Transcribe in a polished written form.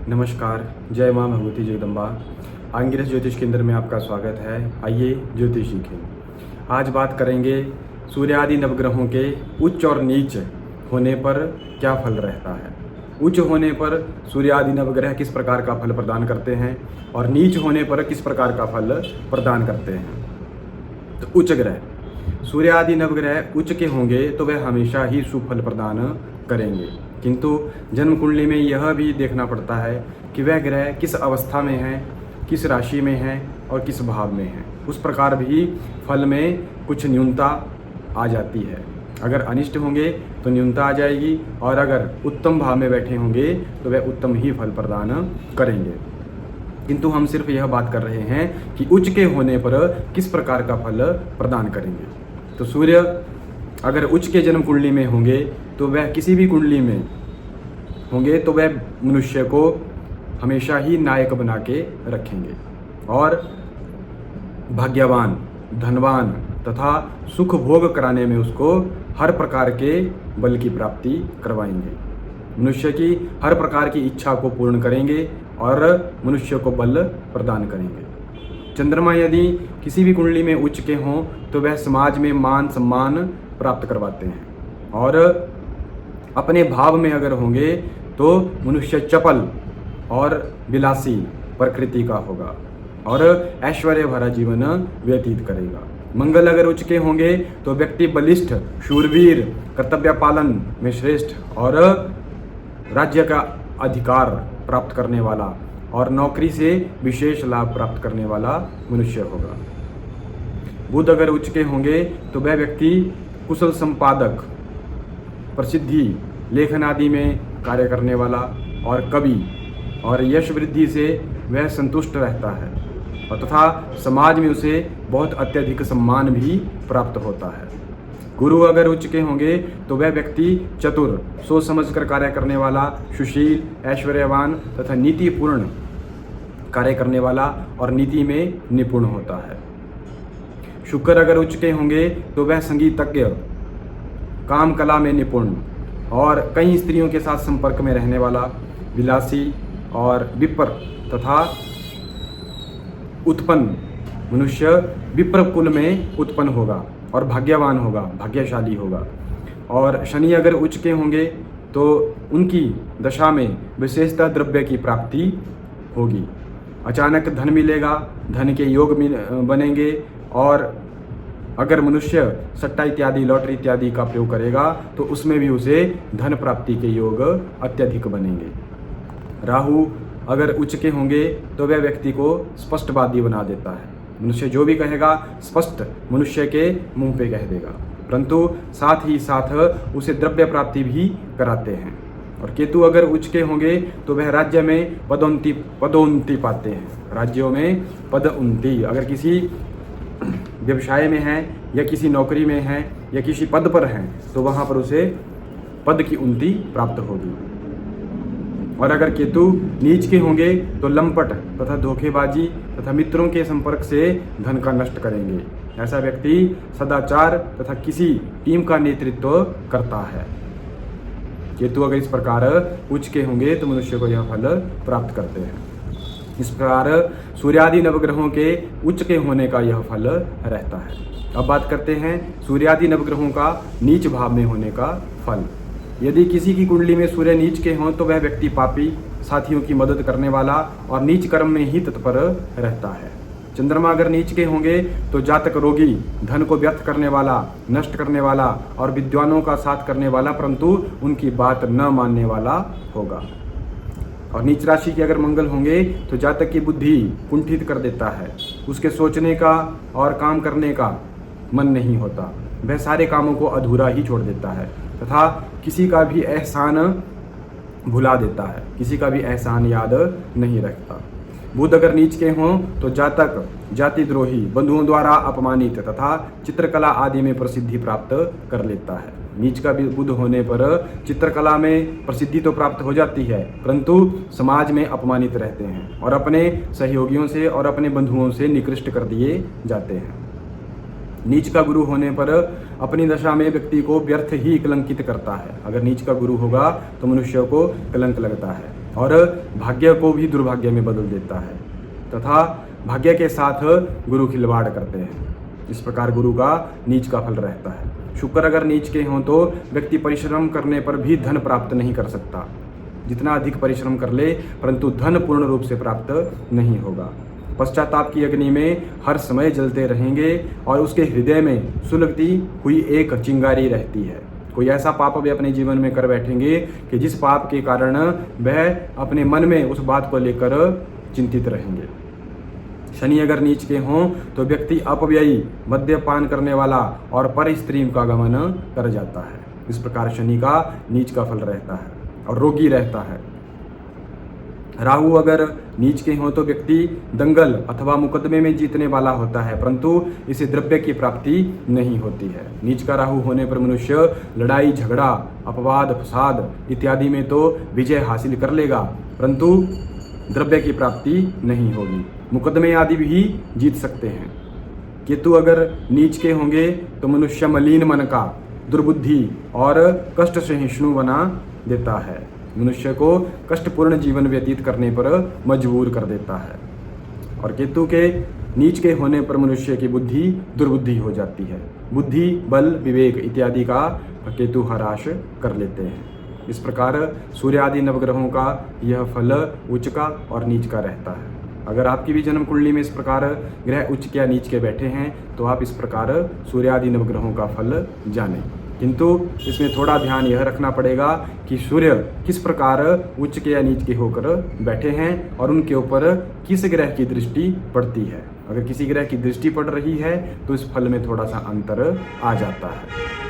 नमस्कार, जय माँ भगवती जगदम्बा। आंगिरस ज्योतिष केंद्र में आपका स्वागत है। आइए ज्योतिष सीखें। आज बात करेंगे सूर्य आदि नवग्रहों के उच्च और नीच होने पर क्या फल रहता है। उच्च होने पर सूर्य आदि नवग्रह किस प्रकार का फल प्रदान करते हैं और नीच होने पर किस प्रकार का फल प्रदान करते हैं। तो उच्च ग्रह, सूर्य आदि नवग्रह उच्च के होंगे तो वह हमेशा ही सुफल प्रदान करेंगे, किंतु जन्म कुंडली में यह भी देखना पड़ता है कि वह ग्रह किस अवस्था में है, किस राशि में है और किस भाव में है। उस प्रकार भी फल में कुछ न्यूनता आ जाती है। अगर अनिष्ट होंगे तो न्यूनता आ जाएगी और अगर उत्तम भाव में बैठे होंगे तो वह उत्तम ही फल प्रदान करेंगे। किंतु हम सिर्फ यह बात कर रहे हैं कि उच्च के होने पर किस प्रकार का फल प्रदान करेंगे। तो सूर्य अगर उच्च के जन्म कुंडली में होंगे तो वह किसी भी कुंडली में होंगे तो वह मनुष्य को हमेशा ही नायक बना के रखेंगे और भाग्यवान, धनवान तथा सुख भोग कराने में उसको हर प्रकार के बल की प्राप्ति करवाएंगे। मनुष्य की हर प्रकार की इच्छा को पूर्ण करेंगे और मनुष्य को बल प्रदान करेंगे। चंद्रमा यदि किसी भी कुंडली में उच्च के हों तो वह समाज में मान सम्मान प्राप्त करवाते हैं और अपने भाव में अगर होंगे तो मनुष्य चपल और विलासी प्रकृति का होगा और ऐश्वर्य भरा जीवन व्यतीत करेगा। मंगल अगर उच्च के होंगे तो व्यक्ति बलिष्ठ, शूरवीर, कर्तव्य पालन में श्रेष्ठ और राज्य का अधिकार प्राप्त करने वाला और नौकरी से विशेष लाभ प्राप्त करने वाला मनुष्य होगा। बुध अगर उच्च के होंगे तो वह व्यक्ति कुशल संपादक, प्रसिद्धि, लेखन आदि में कार्य करने वाला और कवि और यश वृद्धि से वह संतुष्ट रहता है और तथा समाज में उसे बहुत अत्यधिक सम्मान भी प्राप्त होता है। गुरु अगर उच्च के होंगे तो वह व्यक्ति चतुर, सोच समझकर कार्य करने वाला, सुशील, ऐश्वर्यवान तथा नीतिपूर्ण कार्य करने वाला और नीति में निपुण होता है। शुक्र अगर उच्च के होंगे तो वह संगीतज्ञ, काम कला में निपुण और कई स्त्रियों के साथ संपर्क में रहने वाला, विलासी और विप्र तथा उत्पन्न मनुष्य विप्र कुल में उत्पन्न होगा और भाग्यवान होगा, भाग्यशाली होगा। और शनि अगर उच्च के होंगे तो उनकी दशा में विशेषतः द्रव्य की प्राप्ति होगी, अचानक धन मिलेगा, धन के योग बनेंगे और अगर मनुष्य सट्टा इत्यादि, लॉटरी इत्यादि का प्रयोग करेगा तो उसमें भी उसे धन प्राप्ति के योग अत्यधिक बनेंगे। राहु अगर उच्च के होंगे तो वह व्यक्ति को स्पष्टवादी बना देता है। मनुष्य जो भी कहेगा स्पष्ट मनुष्य के मुंह पे कह देगा, परंतु साथ ही साथ उसे द्रव्य प्राप्ति भी कराते हैं। और केतु अगर उच्च के होंगे तो वह राज्य में पदोन्नति पाते हैं। राज्यों में पदोन्नति, अगर किसी व्यवसाय में है या किसी नौकरी में है या किसी पद पर हैं तो वहाँ पर उसे पद की उन्नति प्राप्त होगी। और अगर केतु नीच के होंगे तो लंपट तथा धोखेबाजी तथा मित्रों के संपर्क से धन का नष्ट करेंगे। ऐसा व्यक्ति सदाचार तथा किसी टीम का नेतृत्व करता है। केतु अगर इस प्रकार उच्च के होंगे तो मनुष्य को यह फल प्राप्त करते हैं। इस प्रकार सूर्यादि नवग्रहों के उच्च के होने का यह फल रहता है। अब बात करते हैं सूर्यादि नवग्रहों का नीच भाव में होने का फल। यदि किसी की कुंडली में सूर्य नीच के हों तो वह व्यक्ति पापी, साथियों की मदद करने वाला और नीच कर्म में ही तत्पर रहता है। चंद्रमा अगर नीच के होंगे तो जातक रोगी, धन को व्यर्थ करने वाला, नष्ट करने वाला और विद्वानों का साथ करने वाला परंतु उनकी बात न मानने वाला होगा। और नीच राशि के अगर मंगल होंगे तो जातक की बुद्धि कुंठित कर देता है, उसके सोचने का और काम करने का मन नहीं होता, वह सारे कामों को अधूरा ही छोड़ देता है तथा किसी का भी एहसान भुला देता है, किसी का भी एहसान याद नहीं रखता। बुध अगर नीच के हों तो जातक जातिद्रोही, बंधुओं द्वारा अपमानित तथा चित्रकला आदि में प्रसिद्धि प्राप्त कर लेता है। नीच का भी बुध होने पर चित्रकला में प्रसिद्धि तो प्राप्त हो जाती है परंतु समाज में अपमानित रहते हैं और अपने सहयोगियों से और अपने बंधुओं से निकृष्ट कर दिए जाते हैं। नीच का गुरु होने पर अपनी दशा में व्यक्ति को व्यर्थ ही कलंकित करता है। अगर नीच का गुरु होगा तो मनुष्य को कलंक लगता है। और भाग्य को भी दुर्भाग्य में बदल देता है तथा भाग्य के साथ गुरु खिलवाड़ करते हैं। इस प्रकार गुरु का नीच का फल रहता है। शुक्र अगर नीच के हों तो व्यक्ति परिश्रम करने पर भी धन प्राप्त नहीं कर सकता। जितना अधिक परिश्रम कर ले परंतु धन पूर्ण रूप से प्राप्त नहीं होगा। पश्चाताप की अग्नि में हर समय जलते रहेंगे और उसके हृदय में सुलगती हुई एक चिंगारी रहती है। कोई ऐसा पाप भी अपने जीवन में कर बैठेंगे कि जिस पाप के कारण वह अपने मन में उस बात को लेकर चिंतित रहेंगे। शनि अगर नीच के हों तो व्यक्ति अपव्ययी, मद्यपान करने वाला और पर स्त्री का गमन कर जाता है। इस प्रकार शनि का नीच का फल रहता है और रोगी रहता है। राहु अगर नीच के हों तो व्यक्ति दंगल अथवा मुकदमे में जीतने वाला होता है, परंतु इसे द्रव्य की प्राप्ति नहीं होती है। नीच का राहु होने पर मनुष्य लड़ाई झगड़ा, अपवाद फसाद इत्यादि में तो विजय हासिल कर लेगा, परंतु द्रव्य की प्राप्ति नहीं होगी। मुकदमे आदि भी जीत सकते हैं। केतु अगर नीच के होंगे तो मनुष्य मलिन मन का, दुर्बुद्धि और कष्ट सहिष्णु बना देता है। मनुष्य को कष्टपूर्ण जीवन व्यतीत करने पर मजबूर कर देता है। और केतु के नीच के होने पर मनुष्य की बुद्धि दुर्बुद्धि हो जाती है। बुद्धि, बल, विवेक इत्यादि का केतु हराश कर लेते हैं। इस प्रकार सूर्य आदि नवग्रहों का यह फल उच्च का और नीच का रहता है। अगर आपकी भी जन्म कुंडली में इस प्रकार ग्रह उच्च या नीच के बैठे हैं तो आप इस प्रकार सूर्य आदि नवग्रहों का फल जानें। किंतु इसमें थोड़ा ध्यान यह रखना पड़ेगा कि सूर्य किस प्रकार उच्च के या नीच के होकर बैठे हैं और उनके ऊपर किस ग्रह की दृष्टि पड़ती है। अगर किसी ग्रह की दृष्टि पड़ रही है तो इस फल में थोड़ा सा अंतर आ जाता है।